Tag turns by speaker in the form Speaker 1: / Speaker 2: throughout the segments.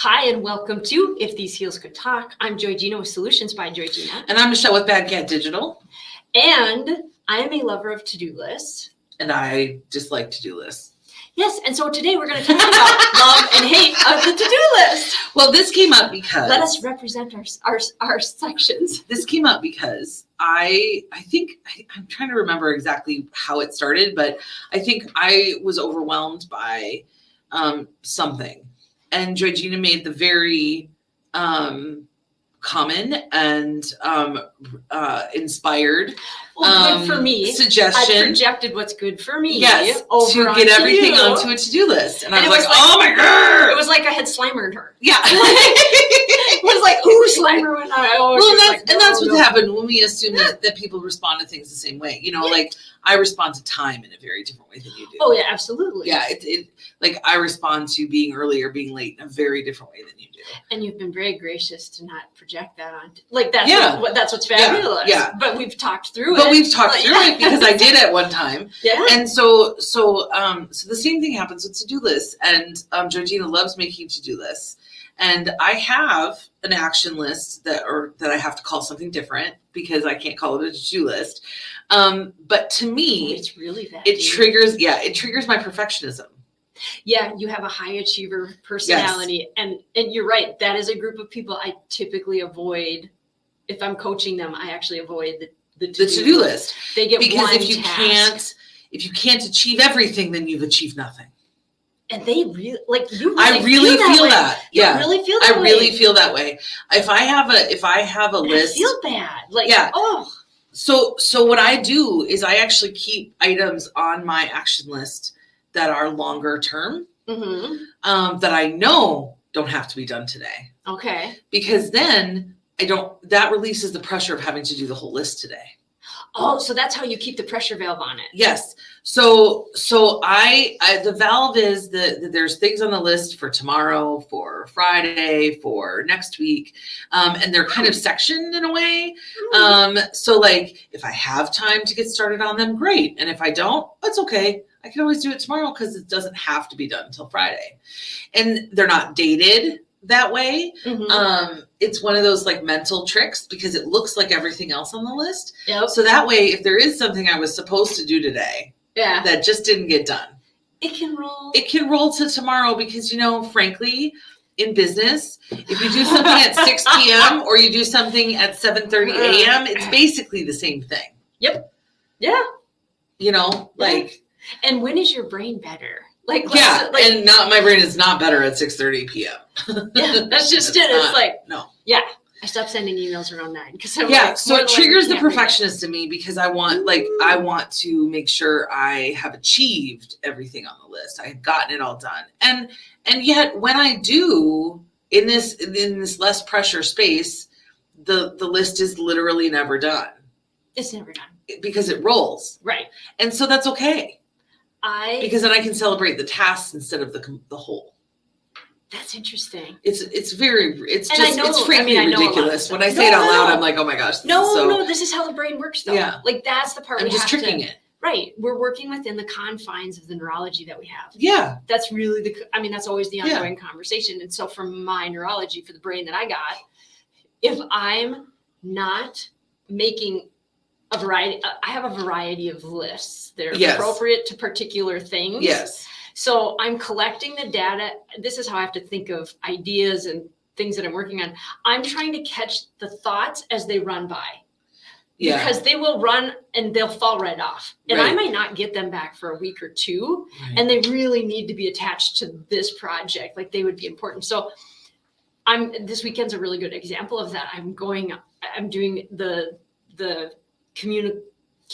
Speaker 1: Hi, and welcome to If These Heels Could Talk. I'm JoyGenea with Solutions by JoyGenea.
Speaker 2: And I'm Michelle with Bad Cat Digital.
Speaker 1: And I am a lover of to-do lists.
Speaker 2: And I dislike to-do lists.
Speaker 1: Yes, and so today we're going to talk about love and hate of the to-do list.
Speaker 2: Well, this came up because...
Speaker 1: Let us represent our sections.
Speaker 2: This came up because I think, I'm trying to remember exactly how it started, but I think I was overwhelmed by something. And JoyGenea made the very common and inspired
Speaker 1: good for me
Speaker 2: suggestion.
Speaker 1: I projected what's good for me.
Speaker 2: Yes,
Speaker 1: over
Speaker 2: to get everything onto a to-do list. And I was like, oh my God.
Speaker 1: It was like I had Slimered her.
Speaker 2: Yeah.
Speaker 1: It was like, ooh, Slimer.
Speaker 2: And that's what happened when we assume that people respond to things the same way. You know, like I respond to time in a very different way than you do.
Speaker 1: Oh, yeah, absolutely.
Speaker 2: Yeah, like I respond to being early or being late in a very different way than you do.
Speaker 1: And you've been very gracious to not project that on. That's what's fabulous.
Speaker 2: Yeah.
Speaker 1: But we've talked through it.
Speaker 2: But we've talked through it because I did at one time.
Speaker 1: Yeah.
Speaker 2: And so the same thing happens with to-do lists. And JoyGenea loves making to-do lists. And I have an action list that I have to call something different because I can't call it a to-do list. But to me,
Speaker 1: it's really that
Speaker 2: it triggers my perfectionism.
Speaker 1: Yeah, you have a high achiever personality. Yes. And you're right. That is a group of people I typically avoid. If I'm coaching them, I actually avoid the to-do list. They get
Speaker 2: because
Speaker 1: one
Speaker 2: if you can't achieve everything, then you've achieved nothing.
Speaker 1: And they really
Speaker 2: I really feel that. Yeah.
Speaker 1: You really feel that
Speaker 2: I really feel that way. If I have a list,
Speaker 1: I feel bad.
Speaker 2: So what I do is I actually keep items on my action list that are longer term, that I know don't have to be done today.
Speaker 1: Okay.
Speaker 2: Because then that releases the pressure of having to do the whole list today.
Speaker 1: Oh, so that's how you keep the pressure valve on it.
Speaker 2: Yes. So the valve is that there's things on the list for tomorrow, for Friday, for next week. And they're kind of sectioned in a way. So like if I have time to get started on them, great. And if I don't, that's okay. I can always do it tomorrow because it doesn't have to be done until Friday. And they're not dated that way. It's one of those like mental tricks because it looks like everything else on the list.
Speaker 1: Yep.
Speaker 2: So that way, if there is something I was supposed to do today that just didn't get done,
Speaker 1: it can roll.
Speaker 2: It can roll to tomorrow because, frankly, in business, if you do something at 6 p.m. or you do something at 7:30 a.m., it's basically the same thing.
Speaker 1: Yep. Yeah.
Speaker 2: And
Speaker 1: when is your brain better?
Speaker 2: And my brain is not better at 6:30 p.m.
Speaker 1: Yeah, that's just it. It's
Speaker 2: no.
Speaker 1: Yeah. I stopped sending emails around 9 because
Speaker 2: so it triggers the perfectionist in me because I want to make sure I have achieved everything on the list. I have gotten it all done. And yet when I do in this less pressure space, the list is literally never done.
Speaker 1: It's never done.
Speaker 2: Because it rolls.
Speaker 1: Right.
Speaker 2: And so that's okay. Because then I can celebrate the tasks instead of the whole.
Speaker 1: That's interesting.
Speaker 2: It's frankly ridiculous. When I say it out loud, I'm like, oh my gosh.
Speaker 1: No, this is how the brain works though.
Speaker 2: Yeah.
Speaker 1: Like that's the part
Speaker 2: I'm just tricking it.
Speaker 1: Right. We're working within the confines of the neurology that we have.
Speaker 2: Yeah.
Speaker 1: That's really that's always the ongoing conversation. And so for my neurology, for the brain that I got, if I'm not making a variety, I have a variety of lists that are appropriate to particular things.
Speaker 2: Yes.
Speaker 1: So I'm collecting the data. This is how I have to think of ideas and things that I'm working on. I'm trying to catch the thoughts as they run by. Yeah. Because they will run and they'll fall right off. And I might not get them back for a week or two. Right. And they really need to be attached to this project. Like they would be important. So this weekend's a really good example of that. I'm doing the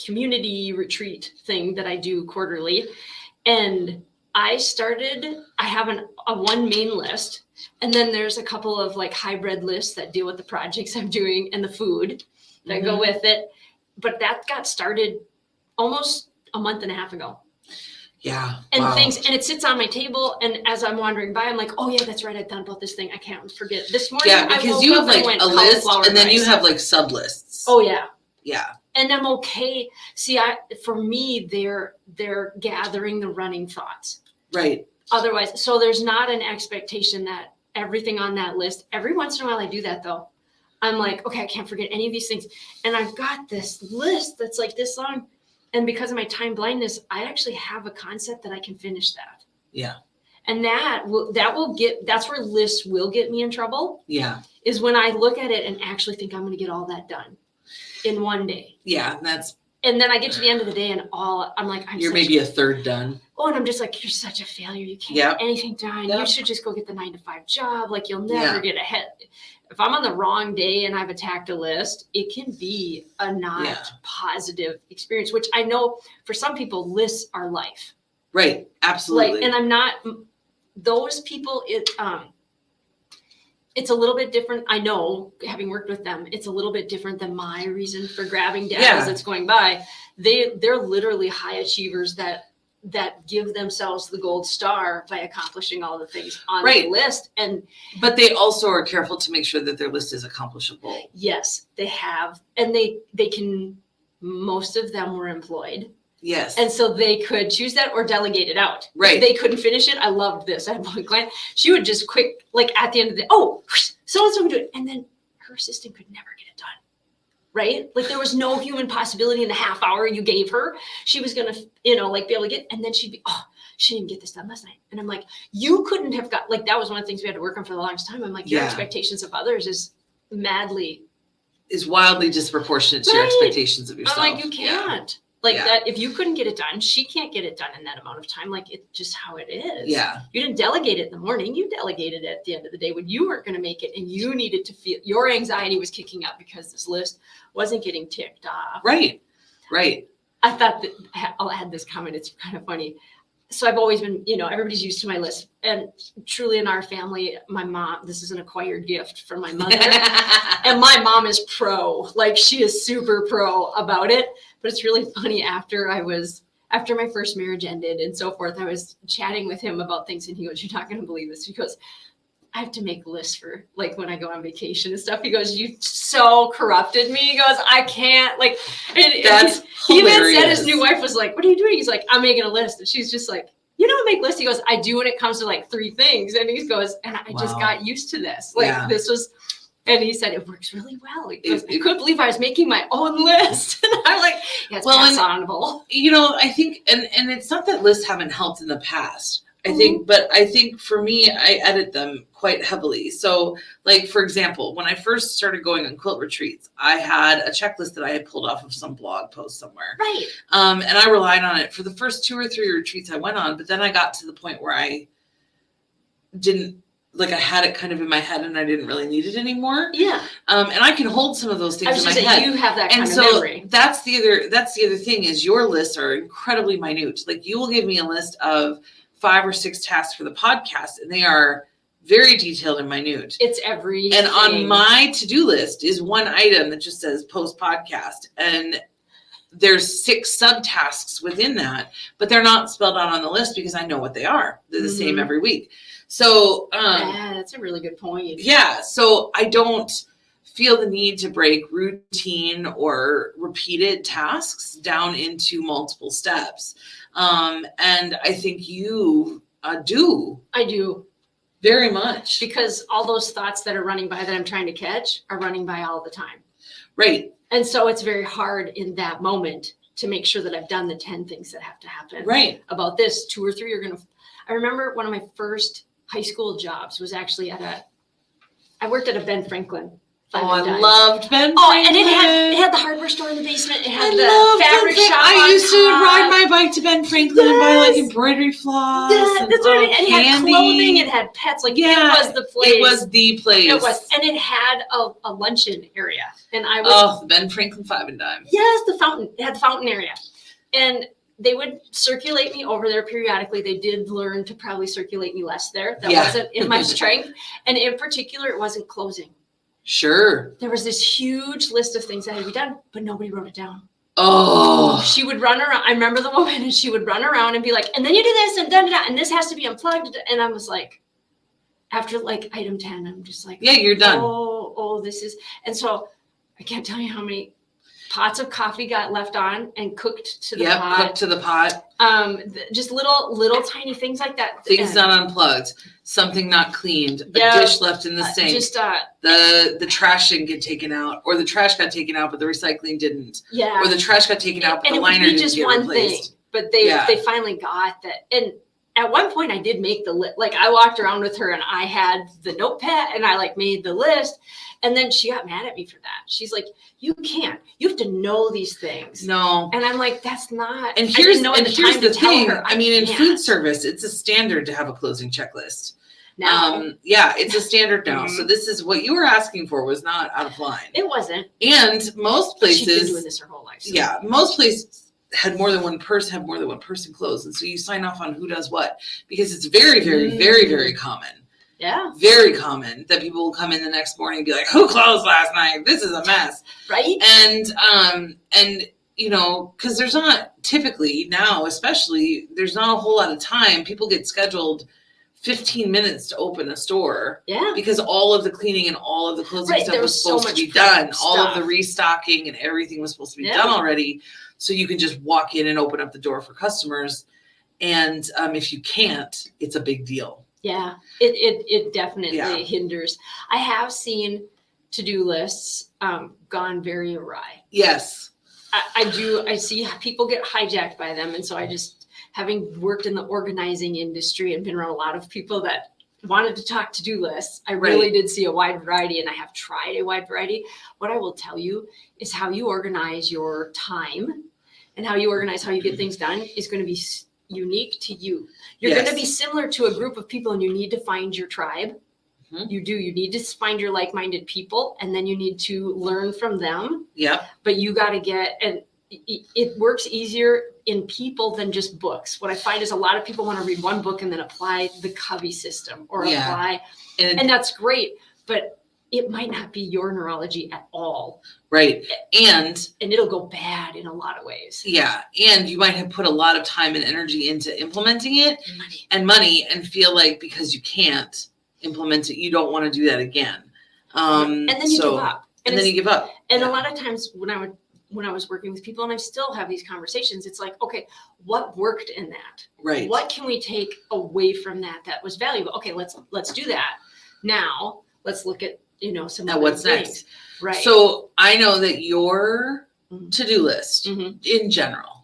Speaker 1: community retreat thing that I do quarterly. And I have a one main list, and then there's a couple of like hybrid lists that deal with the projects I'm doing and the food that go with it. But that got started almost a month and a half ago.
Speaker 2: Yeah.
Speaker 1: And and it sits on my table. And as I'm wandering by, I'm like, oh yeah, that's right. I thought about this thing. I can't forget. This morning,
Speaker 2: because you have like a list and then you have like sub lists.
Speaker 1: Oh yeah.
Speaker 2: Yeah.
Speaker 1: And I'm okay. See, for me, they're gathering the running thoughts.
Speaker 2: Right.
Speaker 1: Otherwise, so there's not an expectation that everything on that list. Every once in a while I do that though. I'm like, okay, I can't forget any of these things. And I've got this list that's like this long. And because of my time blindness, I actually have a concept that I can finish that.
Speaker 2: Yeah.
Speaker 1: And that's where lists will get me in trouble.
Speaker 2: Yeah.
Speaker 1: Is when I look at it and actually think I'm going to get all that done in one day.
Speaker 2: Yeah.
Speaker 1: And then I get to the end of the day and I'm like,
Speaker 2: you're maybe a third done.
Speaker 1: Oh, and I'm just like, you're such a failure. You can't get anything done. You should just go get the 9-to-5 job. Like you'll never get ahead. If I'm on the wrong day and I've attacked a list, it can be a not positive experience, which I know for some people lists are life.
Speaker 2: Right. Absolutely.
Speaker 1: And I'm not those people. It's a little bit different. I know, having worked with them, it's a little bit different than my reason for grabbing data as it's going by. They're literally high achievers that give themselves the gold star by accomplishing all the things on the list.
Speaker 2: But they also are careful to make sure that their list is accomplishable.
Speaker 1: Yes, they have. And they can, most of them were employed.
Speaker 2: Yes.
Speaker 1: And so they could choose that or delegate it out.
Speaker 2: Right.
Speaker 1: If they couldn't finish it. I loved this. I had one client. She would just like at the end of the day, oh, so-and-so would do it. And then her assistant could never get it done. Right? Like there was no human possibility in the half hour you gave her. She was going to, like be able to get, and then she'd be, oh, she didn't get this done last night. And I'm like, you couldn't have got, like, that was one of the things we had to work on for the longest time. I'm like, your expectations of others is
Speaker 2: wildly disproportionate to your expectations of yourself.
Speaker 1: I'm like, you can't. That, if you couldn't get it done, she can't get it done in that amount of time. Like, it's just how it is.
Speaker 2: Yeah.
Speaker 1: You didn't delegate it in the morning. You delegated it at the end of the day when you weren't going to make it and you needed to feel your anxiety was kicking up because this list wasn't getting ticked off.
Speaker 2: Right. Right.
Speaker 1: I thought that I'll add this comment. It's kind of funny. So I've always been, everybody's used to my list. And truly in our family, my mom, this is an acquired gift from my mother. And my mom is pro, like she is super pro about it. But it's really funny after my first marriage ended and so forth, I was chatting with him about things and he goes, you're not going to believe this. He goes, I have to make lists for like when I go on vacation and stuff. He goes, you so corrupted me. He goes, I can't
Speaker 2: That's
Speaker 1: he even said his new wife was like, what are you doing? He's like, I'm making a list. And she's just like, you don't make lists. He goes, I do when it comes to like 3 things. And he goes, and I just got used to this. This was, and he said, it works really well. He goes, I couldn't believe I was making my own list. And I'm like, yeah, it's honorable.
Speaker 2: I think, and it's not that lists haven't helped in the past. I think for me, I edit them quite heavily. So like, for example, when I first started going on quilt retreats, I had a checklist that I had pulled off of some blog post somewhere.
Speaker 1: Right.
Speaker 2: And I relied on it for the first 2 or 3 retreats I went on. But then I got to the point where I didn't, like I had it kind of in my head and I didn't really need it anymore.
Speaker 1: Yeah.
Speaker 2: And I can hold some of those things in my head.
Speaker 1: You have that kind of memory.
Speaker 2: That's the other thing is your lists are incredibly minute. Like you will give me a list of 5 or 6 tasks for the podcast and they are very detailed and minute.
Speaker 1: It's every
Speaker 2: and on my to-do list is one item that just says post podcast and there's 6 subtasks within that, but they're not spelled out on the list because I know what they are. They're the same every week. So
Speaker 1: that's a really good point.
Speaker 2: Yeah. So I don't feel the need to break routine or repeated tasks down into multiple steps. And I think you do.
Speaker 1: I do.
Speaker 2: Very much.
Speaker 1: Because all those thoughts that are running by that I'm trying to catch are running by all the time.
Speaker 2: Right.
Speaker 1: And so it's very hard in that moment to make sure that I've done the 10 things that have to happen.
Speaker 2: Right.
Speaker 1: About this, 2 or 3 are going to. I remember one of my first high school jobs was actually I worked at a Ben Franklin.
Speaker 2: I loved Ben Franklin.
Speaker 1: Oh, and it had the hardware store in the basement. It had the fabric shop.
Speaker 2: I used to ride my bike to Ben Franklin and buy like embroidery floss.
Speaker 1: Yeah, that's what it had clothing. It had pets. Like it was the place.
Speaker 2: It was the place.
Speaker 1: It was, and it had a luncheon area. And I
Speaker 2: would the Ben Franklin 5 and Dime.
Speaker 1: Yes, the fountain. It had the fountain area, and they would circulate me over there periodically. They did learn to probably circulate me less there. That wasn't in my strength, and in particular, it wasn't closing.
Speaker 2: Sure.
Speaker 1: There was this huge list of things that had to be done, but nobody wrote it down.
Speaker 2: Oh.
Speaker 1: She would run around. I remember the woman, and she would run around and be like, and then you do this, and da-da-da, and this has to be unplugged. And I was like, after like item 10, I'm just like,
Speaker 2: yeah, you're done.
Speaker 1: Oh, this is. And so I can't tell you how many pots of coffee got left on and cooked to the pot.
Speaker 2: Cooked to the pot.
Speaker 1: Just little tiny things like that.
Speaker 2: Things not unplugged. something not cleaned, a
Speaker 1: Yeah.
Speaker 2: dish left in the sink, the trash didn't get taken out, or the trash got taken out but the recycling didn't,
Speaker 1: yeah,
Speaker 2: or the trash got taken out but the liner didn't get replaced.
Speaker 1: But they finally got that. And at one point I did make the list. Like I walked around with her and I had the notepad and I like made the list. And then she got mad at me for that. She's like, you have to know these things.
Speaker 2: No.
Speaker 1: And I'm like, that's not.
Speaker 2: And here's the thing. I mean, in food service, it's a standard to have a closing checklist.
Speaker 1: Now.
Speaker 2: Yeah, it's a standard now. So this is what you were asking for was not out of line.
Speaker 1: It wasn't.
Speaker 2: And most places.
Speaker 1: She's been doing this her whole life. So.
Speaker 2: Yeah, most places had more than one person close. And so you sign off on who does what, because it's very, very, very, very common.
Speaker 1: Yeah.
Speaker 2: Very common that people will come in the next morning and be like, who closed last night? This is a mess.
Speaker 1: Right.
Speaker 2: And you know, because there's not typically now, especially, there's not a whole lot of time. People get scheduled 15 minutes to open a store.
Speaker 1: Yeah.
Speaker 2: Because all of the cleaning and all of the closing stuff was supposed to be done. All of the restocking and everything was supposed to be done already. So you can just walk in and open up the door for customers. And if you can't, it's a big deal.
Speaker 1: Yeah, it definitely hinders. I have seen to-do lists gone very awry.
Speaker 2: Yes.
Speaker 1: I see people get hijacked by them. And so I just, having worked in the organizing industry and been around a lot of people that wanted to talk to-do lists, I really did see a wide variety, and I have tried a wide variety. What I will tell you is how you organize your time and how you organize how you get things done is going to be unique to you. You're going to be similar to a group of people, and you need to find your tribe. Mm-hmm. You need to find your like-minded people, and then you need to learn from them. Yeah. But you got to and it works easier in people than just books. What I find is a lot of people want to read one book and then apply the Covey system or apply, and that's great, but it might not be your neurology at all. Right. And it'll go bad in a lot of ways. Yeah. And you might have put a lot of time and energy into implementing it and money and feel like because you can't implement it, you don't want to do that again. And then you give up. And then you give up. And a lot of times when I was working with people, and I still have these conversations, it's like, okay, what worked in that? Right. What can we take away from that was valuable? Okay, let's do that. Now let's look at, some of what's things. Next. Right. So I know that your to-do list in general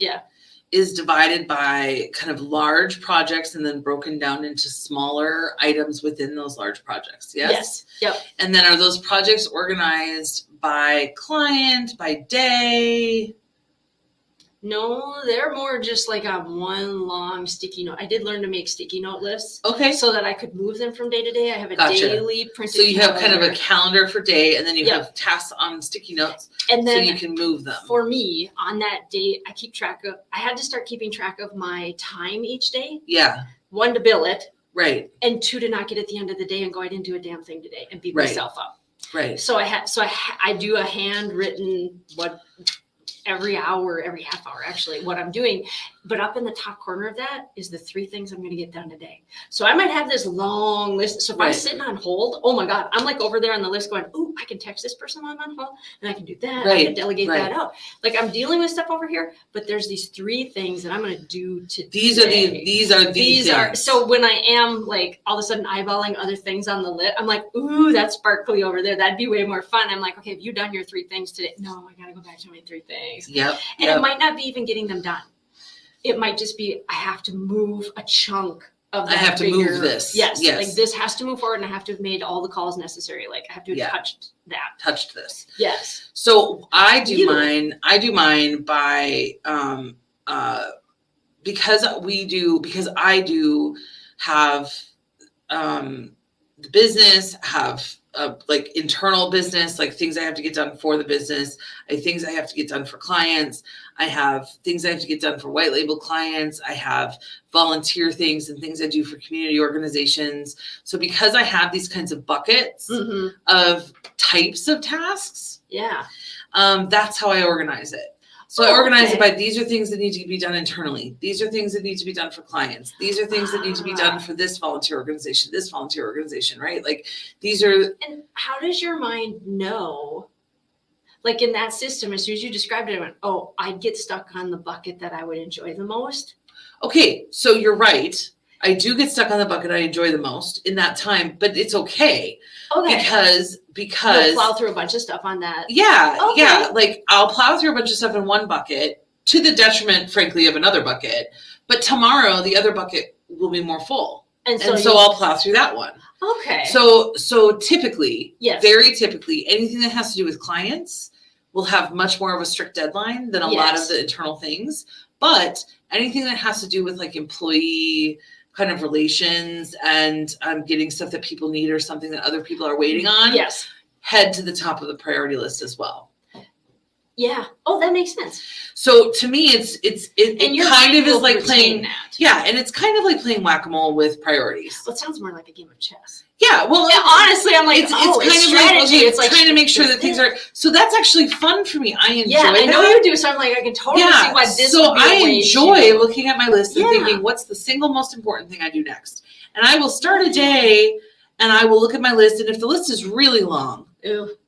Speaker 1: is divided by kind of large projects and then broken down into smaller items within those large projects. Yes. Yes. Yep. And then are those projects organized by client, by day? No, they're more just like on one long sticky note. I did learn to make sticky note lists. Okay. So that I could move them from day to day. I have a daily printed calendar. So you have kind of a calendar for day, and then you have tasks on sticky notes, and then so you can move them. For me, on that day, I had to start keeping track of my time each day. Yeah. 1, to bill it. Right. And 2, to not get at the end of the day and go, I didn't do a damn thing today, and beat myself up. Right. So I do a handwritten every hour, every half hour, actually, what I'm doing. But up in the top corner of that is the 3 things I'm going to get done today. So I might have this long list. So if I'm sitting on hold, oh my God, I'm like over there on the list going, ooh, I can text this person while I'm on hold, and I can do that. I can delegate that out. Like I'm dealing with stuff over here, but there's these 3 things that I'm going to do today. These are things. So when I am like all of a sudden eyeballing other things on the list, I'm like, ooh, that's sparkly over there. That'd be way more fun. I'm like, okay, have you done your 3 things today? No, I got to go back to my 3 things. Yep. And it might not be even getting them done. It might just be, I have to move a chunk of that. I have to move this. Yes. Like this has to move forward, and I have to have made all the calls necessary. Like I have to have touched this. Yes. So I do mine by, because I do have, the business, have like internal business, like things I have to get done for the business. I have things I have to get done for clients. I have things I have to get done for white label clients. I have volunteer things and things I do for community organizations. So because I have these kinds of buckets of types of tasks, that's how I organize it. So I organize it by, these are things that need to be done internally. These are things that need to be done for clients. These are things that need to be done for this volunteer organization, right? Like these are. And how does your mind know? Like in that system, as soon as you described it, I went, oh, I'd get stuck on the bucket that I would enjoy the most. Okay, so you're right.
Speaker 2: I do get stuck on the bucket I enjoy the most in that time, but it's okay.
Speaker 1: Okay.
Speaker 2: Because
Speaker 1: you'll plow through a bunch of stuff on that.
Speaker 2: Yeah.
Speaker 1: Okay.
Speaker 2: Yeah. Like I'll plow through a bunch of stuff in one bucket to the detriment, frankly, of another bucket. But tomorrow the other bucket will be more full. And so I'll plow through that one.
Speaker 1: Okay.
Speaker 2: So typically,
Speaker 1: yes.
Speaker 2: very typically, anything that has to do with clients will have much more of a strict deadline than a lot of the internal things. But anything that has to do with like employee kind of relations and getting stuff that people need or something that other people are waiting on,
Speaker 1: yes,
Speaker 2: head to the top of the priority list as well.
Speaker 1: Yeah. Oh, that makes sense.
Speaker 2: So to me, it kind of is like playing
Speaker 1: that.
Speaker 2: Yeah, and it's kind of like playing whack-a-mole with priorities.
Speaker 1: Well, it sounds more like a game of chess.
Speaker 2: Yeah, well,
Speaker 1: honestly, I'm like, it's kind of
Speaker 2: strategy.
Speaker 1: like, okay, it's like
Speaker 2: trying to make sure that things are. So that's actually fun for me. I enjoy.
Speaker 1: I know you do. So I'm like, I can totally see why this.
Speaker 2: So
Speaker 1: would be
Speaker 2: I
Speaker 1: a way
Speaker 2: enjoy looking at my list and thinking, what's the single most important thing I do next? And I will start a day, and I will look at my list, and if the list is really long,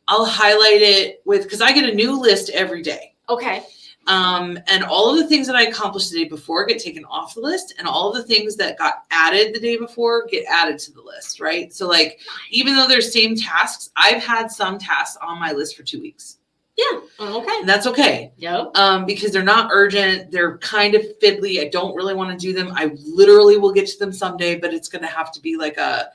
Speaker 2: I'll highlight it because I get a new list every day.
Speaker 1: Okay.
Speaker 2: And all of the things that I accomplished the day before get taken off the list, and all of the things that got added the day before get added to the list, right? So like, even though they're same tasks, I've had some tasks on my list for 2 weeks.
Speaker 1: Yeah. Okay.
Speaker 2: And that's okay.
Speaker 1: Yep.
Speaker 2: Because they're not urgent. They're kind of fiddly. I don't really want to do them. I literally will get to them someday, but it's going to have to be like a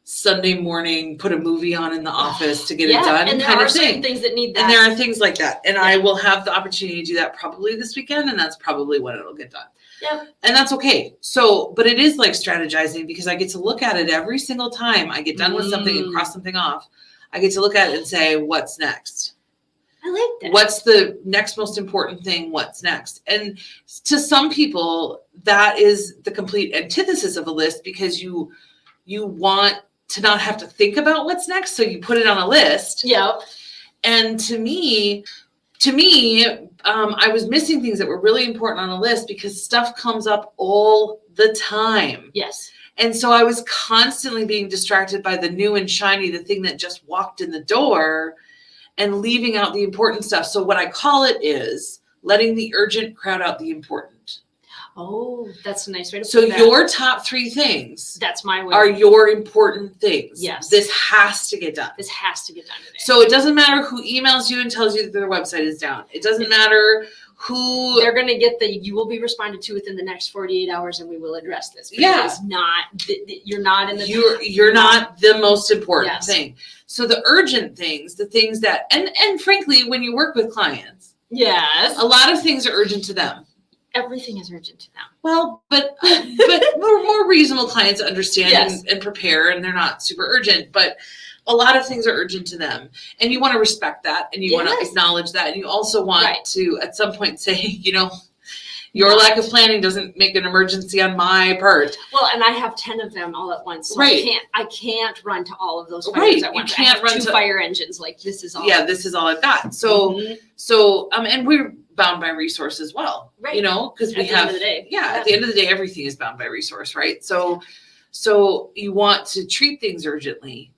Speaker 2: Sunday morning, put a movie on in the office to get it done.
Speaker 1: And there
Speaker 2: kind
Speaker 1: are
Speaker 2: of thing.
Speaker 1: Things that need that.
Speaker 2: And there are things like that. And I will have the opportunity to do that probably this weekend. And that's probably when it'll get done.
Speaker 1: Yep.
Speaker 2: And that's okay. So, but it is like strategizing because I get to look at it every single time I get done with something and cross something off. I get to look at it and say, what's next?
Speaker 1: I like that.
Speaker 2: What's the next most important thing? What's next? And to some people, that is the complete antithesis of a list because you want to not have to think about what's next. So you put it on a list.
Speaker 1: Yep.
Speaker 2: And to me, I was missing things that were really important on a list because stuff comes up all the time.
Speaker 1: Yes.
Speaker 2: And so I was constantly being distracted by the new and shiny, the thing that just walked in the door, and leaving out the important stuff. So what I call it is letting the urgent crowd out the important.
Speaker 1: Oh, that's a nice way to put
Speaker 2: So
Speaker 1: that.
Speaker 2: your top 3 things
Speaker 1: that's my way.
Speaker 2: are your important things.
Speaker 1: Yes.
Speaker 2: This has to get done.
Speaker 1: This has to get done today.
Speaker 2: So it doesn't matter who emails you and tells you that their website is down. It doesn't matter who.
Speaker 1: They're going to get you will be responded to within the next 48 hours and we will address this.
Speaker 2: Yeah.
Speaker 1: It's not, you're not in the.
Speaker 2: You're not the most important thing. So the urgent things, the things that, and frankly, when you work with clients.
Speaker 1: Yes.
Speaker 2: A lot of things are urgent to them.
Speaker 1: Everything is urgent to them.
Speaker 2: Well, but more reasonable clients understand and prepare, and they're not super urgent. But a lot of things are urgent to them, and you want to respect that, and you want to acknowledge that, and you also want to, at some point, say, your lack of planning doesn't make an emergency on my part.
Speaker 1: Well, and I have 10 of them all at once, so I can't run to all of those fires at once.
Speaker 2: You can't run
Speaker 1: 2 fire engines. Like this is all.
Speaker 2: Yeah, this is all I've got. So, and we're bound by resource as well, because we have, at the end of the day, everything is bound by resource, right? So you want to treat things urgently,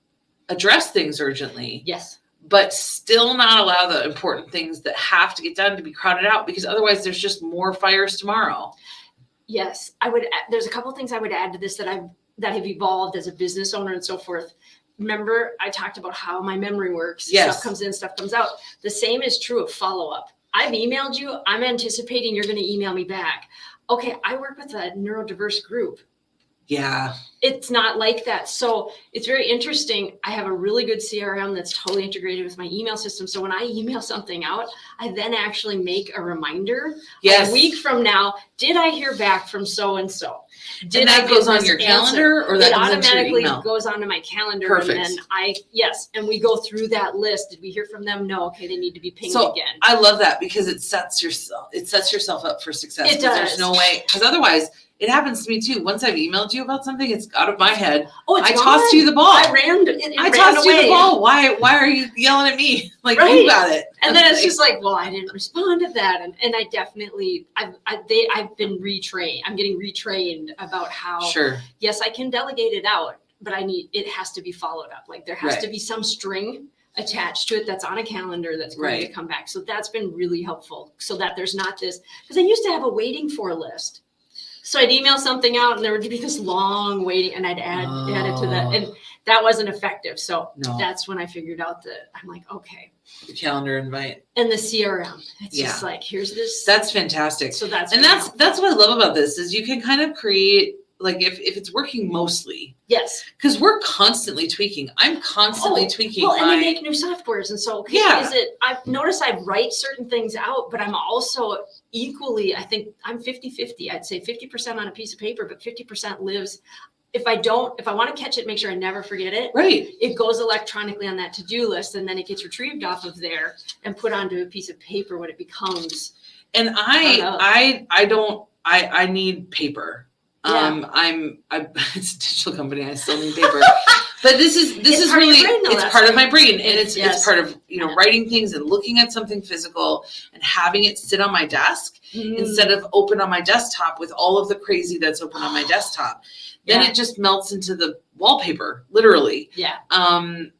Speaker 2: address things urgently.
Speaker 1: Yes.
Speaker 2: But still not allow the important things that have to get done to be crowded out because otherwise there's just more fires tomorrow.
Speaker 1: Yes. There's a couple of things I would add to this that have evolved as a business owner and so forth. Remember, I talked about how my memory works.
Speaker 2: Yes.
Speaker 1: Stuff comes in, stuff comes out. The same is true of follow-up. I've emailed you. I'm anticipating you're going to email me back. Okay, I work with a neurodiverse group.
Speaker 2: Yeah.
Speaker 1: It's not like that. So it's very interesting. I have a really good CRM that's totally integrated with my email system. So when I email something out, I then actually make a reminder.
Speaker 2: Yes.
Speaker 1: A week from now, did I hear back from so-and-so?
Speaker 2: And that goes on your calendar or that
Speaker 1: it
Speaker 2: goes into your
Speaker 1: automatically
Speaker 2: email?
Speaker 1: goes onto my calendar.
Speaker 2: Perfect.
Speaker 1: And then and we go through that list. Did we hear from them? No. Okay. They need to be pinged again.
Speaker 2: I love that because it sets yourself up for success.
Speaker 1: It does.
Speaker 2: There's no way, because otherwise it happens to me too. Once I've emailed you about something, it's out of my head.
Speaker 1: Oh, it's
Speaker 2: I tossed you the ball.
Speaker 1: I
Speaker 2: tossed you the ball. Why are you yelling at me? Like you got it.
Speaker 1: And then it's just like, well, I didn't respond to that. And I definitely, I've been retrained. I'm getting retrained about how, yes, I can delegate it out, but it has to be followed up. Like there has to be some string attached to it that's on a calendar that's going to come back. So that's been really helpful so that there's not this, because I used to have a waiting for list. So I'd email something out and there would be this long waiting and I'd add it to that. And that wasn't effective. So that's when I figured out that I'm like, okay.
Speaker 2: The calendar invite.
Speaker 1: And the CRM. It's just like, here's this.
Speaker 2: That's fantastic.
Speaker 1: So that's
Speaker 2: what I love about this is you can kind of create, like if it's working mostly.
Speaker 1: Yes.
Speaker 2: Because we're constantly tweaking. I'm constantly tweaking.
Speaker 1: Well, and they make new softwares. And so, I've noticed I write certain things out, but I'm also equally, I think I'm 50-50. I'd say 50% on a piece of paper, but 50% lives. If I want to catch it, make sure I never forget it.
Speaker 2: Right.
Speaker 1: It goes electronically on that to-do list and then it gets retrieved off of there and put onto a piece of paper when it becomes.
Speaker 2: And I need paper. It's a digital company. I still need paper, but this is really, it's part of my brain, and it's part of, writing things and looking at something physical and having it sit on my desk instead of open on my desktop with all of the crazy that's open on my desktop. Then it just melts into the wallpaper, literally. Yeah.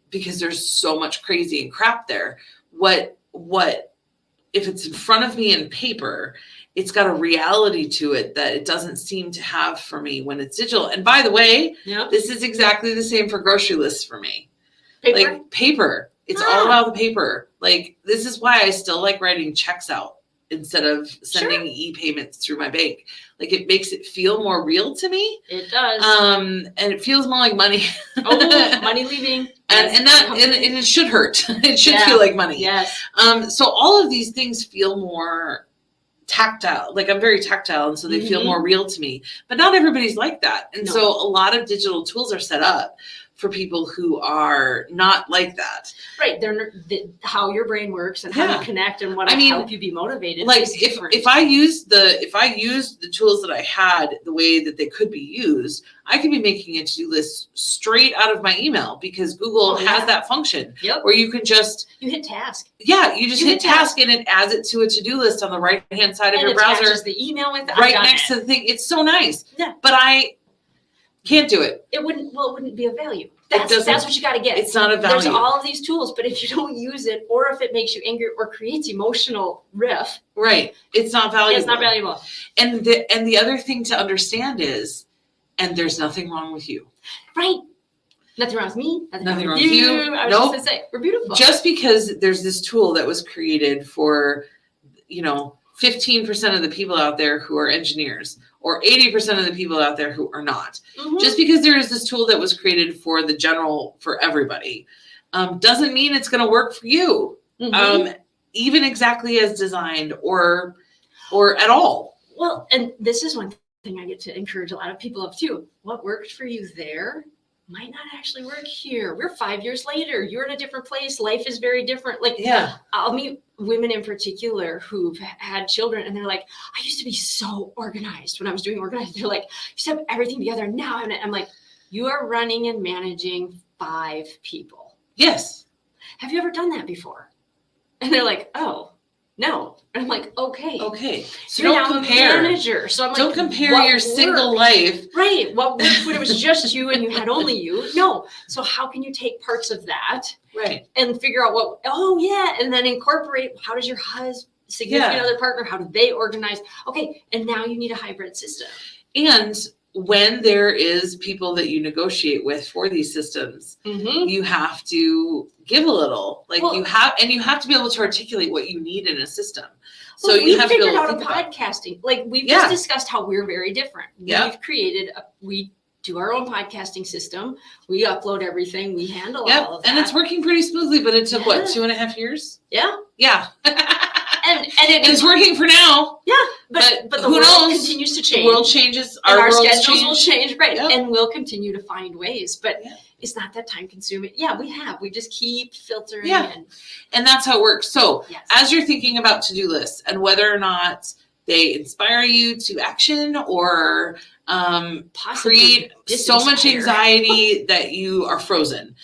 Speaker 2: Because there's so much crazy and crap there. What if it's in front of me in paper? It's got a reality to it that it doesn't seem to have for me when it's digital. And by the way, this is exactly the same for grocery lists for me. Paper? Like paper. It's all about the paper. Like, this is why I still like writing checks out instead of sending e-payments through my bank. Like, it makes it feel more real to me.
Speaker 1: It does.
Speaker 2: And it feels more like money.
Speaker 1: Money leaving.
Speaker 2: And it should hurt. It should feel like money.
Speaker 1: Yes.
Speaker 2: So all of these things feel more tactile. Like, I'm very tactile, and so they feel more real to me. But not everybody's like that. And so a lot of digital tools are set up for people who are not like that. Right.
Speaker 1: They're how your brain works and how you connect and what help you be motivated.
Speaker 2: Like, if I used the tools that I had the way that they could be used, I could be making a to-do list straight out of my email, because Google has that function where you can just
Speaker 1: hit task.
Speaker 2: Yeah, you just hit task and it adds it to a to-do list on the right-hand side of your browser.
Speaker 1: The email with
Speaker 2: right next to the thing. It's so nice. Yeah. But I can't do it.
Speaker 1: It wouldn't be of value. That's what you got to get.
Speaker 2: It's not a value.
Speaker 1: There's all of these tools, but if you don't use it, or if it makes you angry or creates emotional riff,
Speaker 2: right? It's not valuable.
Speaker 1: It's not valuable.
Speaker 2: And the other thing to understand is, and there's nothing wrong with you,
Speaker 1: right? Nothing wrong with me.
Speaker 2: Nothing wrong with you.
Speaker 1: I was just gonna say, we're beautiful.
Speaker 2: Just because there's this tool that was created for, 15% of the people out there who are engineers, or 80% of the people out there who are not. Just because there is this tool that was created for everybody, doesn't mean it's going to work for you, even exactly as designed or at all.
Speaker 1: Well, and this is one thing I get to encourage a lot of people of too. What worked for you there might not actually work here. We're 5 years later. You're in a different place. Life is very different. Like, I'll meet women in particular who've had children, and they're like, I used to be so organized when I was doing organized. They're like, you used to have everything together. Now I'm like, you are running and managing 5 people.
Speaker 2: Yes.
Speaker 1: Have you ever done that before? And they're like, oh, no. And I'm like, okay.
Speaker 2: So don't compare.
Speaker 1: A manager. So I'm like,
Speaker 2: don't compare your single life.
Speaker 1: Right. What worked when it was just you and you had only you? No. So how can you take parts of that?
Speaker 2: Right.
Speaker 1: And figure out and then incorporate, how does your husband, significant other partner, how do they organize? Okay. And now you need a hybrid system.
Speaker 2: And when there is people that you negotiate with for these systems, you have to give a little, you have to be able to articulate what you need in a system. So you have to be able to
Speaker 1: figure out podcasting. Like, we've just discussed how we're very different. We've created we do our own podcasting system. We upload everything. We handle all of that.
Speaker 2: And it's working pretty smoothly, but it took 2.5 years?
Speaker 1: Yeah.
Speaker 2: Yeah.
Speaker 1: And
Speaker 2: it's working for now.
Speaker 1: Yeah. But the world continues to change.
Speaker 2: The world changes.
Speaker 1: Our schedules will change. Right. Yep. And we'll continue to find ways. But it's not that time consuming. Yeah, we just keep filtering.
Speaker 2: Yeah. And that's how it works. So as you're thinking about to-do lists and whether or not they inspire you to action or create so much anxiety that you are frozen,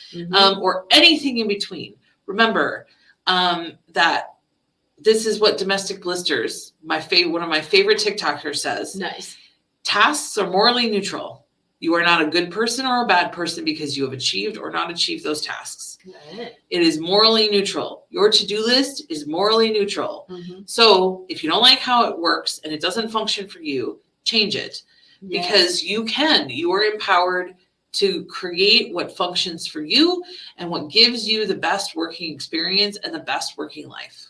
Speaker 2: or anything in between, remember that this is what Domestic Blisters, one of my favorite TikTokers, says.
Speaker 1: Nice.
Speaker 2: Tasks are morally neutral. You are not a good person or a bad person because you have achieved or not achieved those tasks. Good. It is morally neutral. Your to-do list is morally neutral. So if you don't like how it works and it doesn't function for you, change it.
Speaker 1: Yes.
Speaker 2: Because you are empowered to create what functions for you and what gives you the best working experience and the best working life.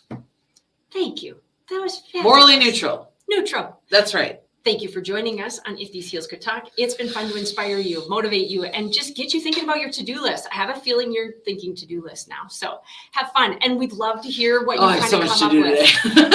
Speaker 1: Thank you. That was fabulous.
Speaker 2: Morally neutral.
Speaker 1: Neutral.
Speaker 2: That's right.
Speaker 1: Thank you for joining us on If These Heels Could Talk. It's been fun to inspire you, motivate you, and just get you thinking about your to-do list. I have a feeling you're thinking to-do list now. So have fun. And we'd love to hear what you
Speaker 2: I have
Speaker 1: kind
Speaker 2: so
Speaker 1: of
Speaker 2: much
Speaker 1: come
Speaker 2: to
Speaker 1: up
Speaker 2: do
Speaker 1: with.
Speaker 2: today.